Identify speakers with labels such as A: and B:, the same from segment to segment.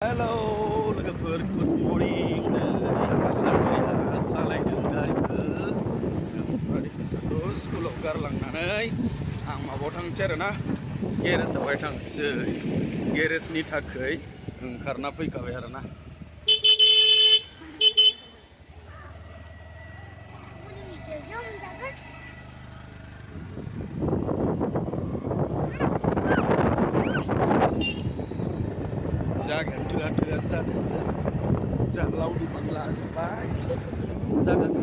A: hello लोगोफोर good morning सालायदों गारिखौ ओमफ्राय फिसाखौ स्कुलाव गारलांनानै आं माबायाव थांसै आरोना गेरेजावहाय थांसै गेरेजनि थाखाय ओंखारना फैखाबाय आरोना जागायानो थोआ थोआ जादों जा लावदुमानो लाजोब्बाय जागाखौ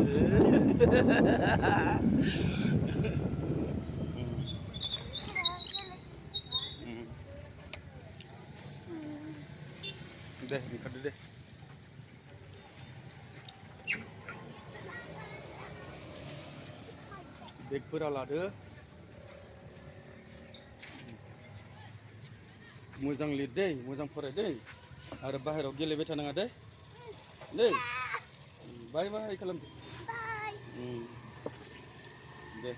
A: दे ओंखारदो दे बेगफोरा लादो मोजां लिर दै मोजां फराय दै आरो बाहेरायाव गेलेबाय थानाङा दै दै बाय बाय खालामदो दे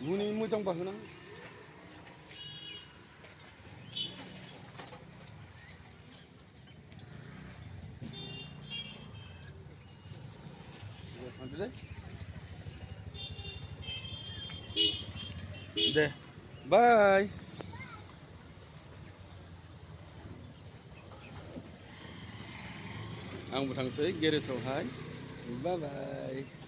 A: मुनि मोजां बाहोना थांदो दे बाय आंबो थांसै गेरेजावहाय बाय बाय